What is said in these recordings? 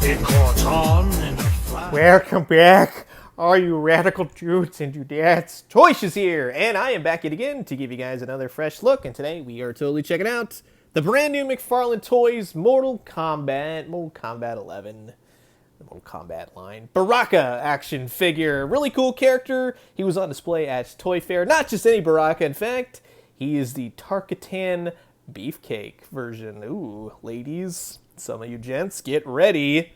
It caught on in a flash. Welcome back, all you radical dudes and dudettes. Toys is here, and I am back yet again to give you guys another fresh look. And today we are totally checking out the brand new McFarlane Toys Mortal Kombat 11. The Mortal Kombat line. Baraka action figure. Really cool character. He was on display at Toy Fair. Not just any Baraka, in fact. He is the Tarkatan Beefcake version. Ooh, ladies, some of you gents, get ready.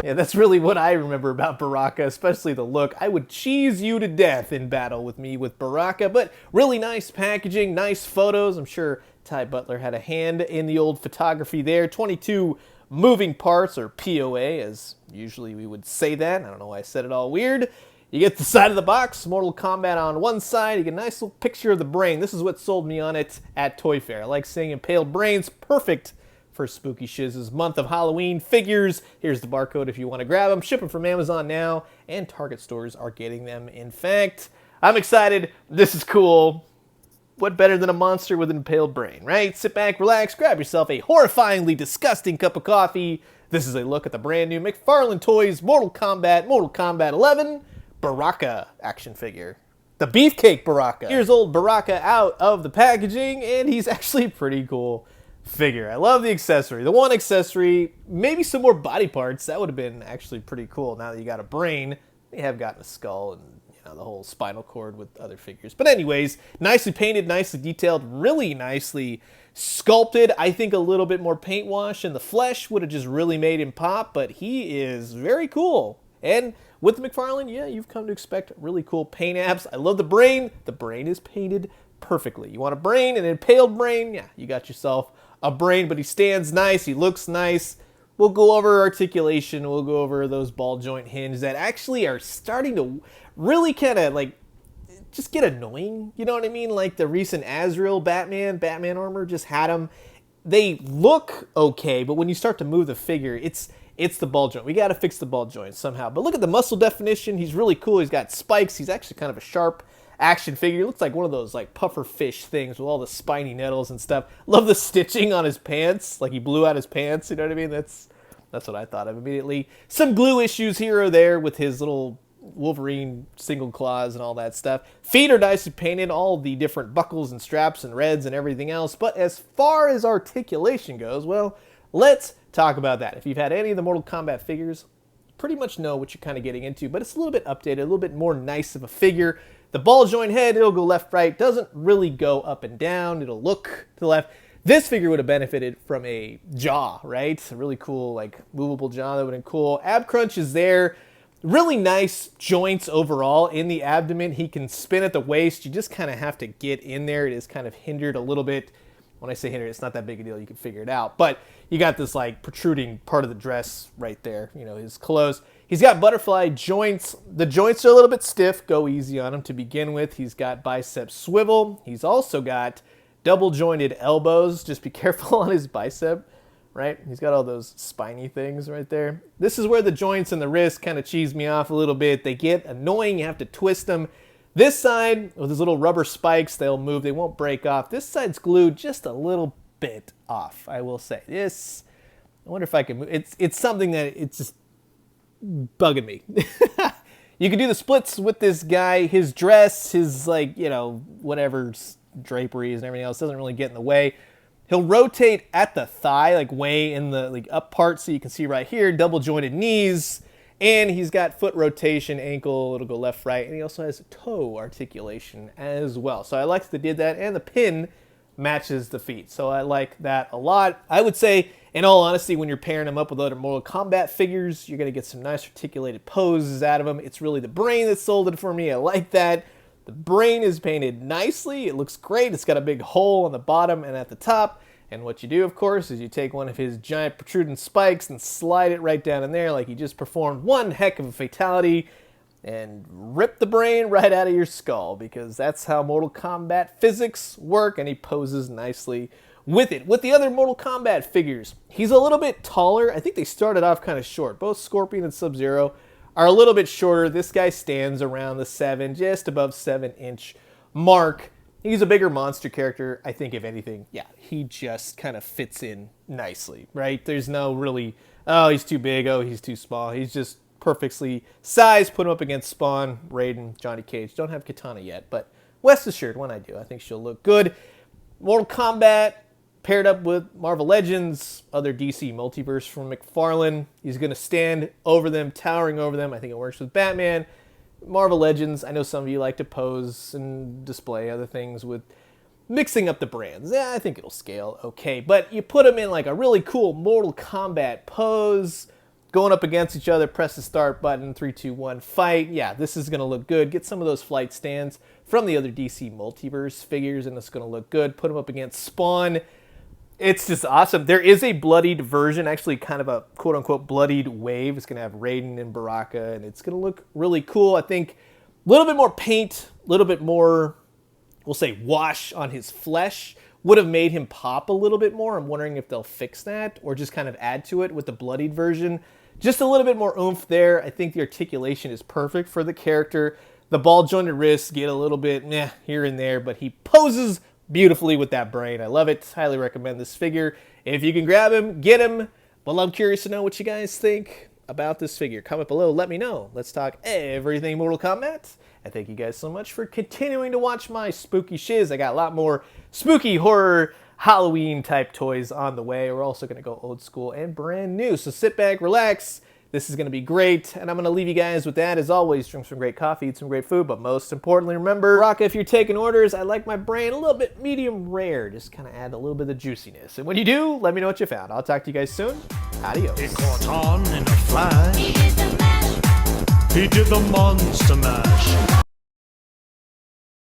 Yeah, that's really what I remember about Baraka, especially the look. I would cheese you to death in battle with me with Baraka, but really nice packaging, nice photos. I'm sure Ty Butler had a hand in the old photography there. 22 moving parts, or POA, as usually we would say that. I don't know why I said it all weird. You get the side of the box, Mortal Kombat on one side. You get a nice little picture of the brain. This is what sold me on it at Toy Fair. I like seeing impaled brains. Perfect for Spooky Shiz's month of Halloween figures. Here's the barcode if you want to grab them. Shipping from Amazon now, and Target stores are getting them. In fact, I'm excited. This is cool. What better than a monster with an impaled brain, right? Sit back, relax, grab yourself a horrifyingly disgusting cup of coffee. This is a look at the brand new McFarlane Toys Mortal Kombat 11 Baraka action figure. The Beefcake Baraka. Here's old Baraka out of the packaging, and he's actually a pretty cool figure. I love the accessory. The one accessory, maybe some more body parts. That would have been actually pretty cool. Now that you got a brain, they have gotten a skull and the whole spinal cord with other figures. But anyways, nicely painted, nicely detailed, really nicely sculpted. I think a little bit more paint wash in the flesh would have just really made him pop, but he is very cool. And with the McFarlane, yeah, you've come to expect really cool paint apps. I love the brain. The brain is painted perfectly. You want a brain, an impaled brain? Yeah, you got yourself a brain, but he stands nice. He looks nice. We'll go over articulation. We'll go over those ball joint hinges that actually are starting to really kind of like just get annoying. You know what I mean? Like the recent Azrael Batman armor just had them. They look okay, but when you start to move the figure, it's the ball joint. We got to fix the ball joint somehow. But look at the muscle definition. He's really cool. He's got spikes. He's actually kind of a sharp action figure. He looks like one of those like puffer fish things with all the spiny nettles and stuff. Love the stitching on his pants. Like he blew out his pants. You know what I mean? That's what I thought of immediately. Some glue issues here or there with his little Wolverine single claws and all that stuff. Feet are nicely painted, all the different buckles and straps and reds and everything else. But as far as articulation goes, well, let's talk about that. If you've had any of the Mortal Kombat figures, you pretty much know what you're kind of getting into, but it's a little bit updated, a little bit more nice of a figure. The ball joint head, it'll go left, right, doesn't really go up and down. It'll look to the left. This figure would have benefited from a jaw, right? A really cool, like, movable jaw. That would have been cool. Ab crunch is there. Really nice joints overall in the abdomen. He can spin at the waist. You just kind of have to get in there. It is kind of hindered a little bit. When I say hindered, it's not that big a deal. You can figure it out. But you got this, like, protruding part of the dress right there. You know, his clothes. He's got butterfly joints. The joints are a little bit stiff. Go easy on him to begin with. He's got bicep swivel. He's also got double jointed elbows. Just be careful on his bicep, right? He's got all those spiny things right there. This is where the joints and the wrist kind of cheese me off a little bit. They get annoying. You have to twist them. This side, with his little rubber spikes, they'll move. They won't break off. This side's glued just a little bit off, I will say. This, I wonder if I can move. It's something that it's just bugging me. You can do the splits with this guy. His dress, his, like, you know, whatever draperies and everything else doesn't really get in the way. He'll rotate at the thigh, like way in the like up part, so you can see right here, double jointed knees, and he's got foot rotation, ankle, it'll go left, right, and he also has toe articulation as well. So I like that they did that, and the pin matches the feet, so I like that a lot. I would say, in all honesty, when you're pairing them up with other Mortal Kombat figures, you're going to get some nice articulated poses out of them. It's really the brain that sold it for me. I like that. The brain is painted nicely. It looks great. It's got a big hole on the bottom and at the top. And what you do, of course, is you take one of his giant protruding spikes and slide it right down in there like he just performed one heck of a fatality and rip the brain right out of your skull, because that's how Mortal Kombat physics work, and he poses nicely with it. With the other Mortal Kombat figures, he's a little bit taller. I think they started off kind of short. Both Scorpion and Sub-Zero are a little bit shorter. This guy stands around the just above 7 inch mark. He's a bigger monster character. I think, if anything, yeah, he just kind of fits in nicely, right? There's no really, oh, he's too big, oh, he's too small. He's just perfectly sized. Put him up against Spawn, Raiden, Johnny Cage. Don't have Katana yet, but rest assured, when I do, I think she'll look good. Mortal Kombat paired up with Marvel Legends, other DC multiverse from McFarlane. He's going to stand over them, towering over them. I think it works with Batman. Marvel Legends, I know some of you like to pose and display other things with mixing up the brands. Yeah, I think it'll scale okay. But you put them in like a really cool Mortal Kombat pose, going up against each other, press the start button, 3, 2, 1, fight. Yeah, this is going to look good. Get some of those flight stands from the other DC multiverse figures, and it's going to look good. Put them up against Spawn. It's just awesome. There is a bloodied version, actually kind of a quote-unquote bloodied wave. It's going to have Raiden and Baraka, and it's going to look really cool. I think a little bit more paint, a little bit more, we'll say, wash on his flesh would have made him pop a little bit more. I'm wondering if they'll fix that or just kind of add to it with the bloodied version. Just a little bit more oomph there. I think the articulation is perfect for the character. The ball-jointed wrists get a little bit here and there, but he poses beautifully with that brain. I love it. Highly recommend this figure. If you can grab him, get him. Well, I'm curious to know what you guys think about this figure. Comment below. Let me know. Let's talk everything Mortal Kombat. And thank you guys so much for continuing to watch my spooky shiz. I got a lot more spooky horror Halloween type toys on the way. We're also going to go old school and brand new. So sit back, relax. This is going to be great, and I'm going to leave you guys with that. As always, drink some great coffee, eat some great food, but most importantly, remember, Baraka, if you're taking orders, I like my brain a little bit medium rare. Just kind of add a little bit of juiciness. And when you do, let me know what you found. I'll talk to you guys soon. Adios. He caught on in a flash. He did the monster mash.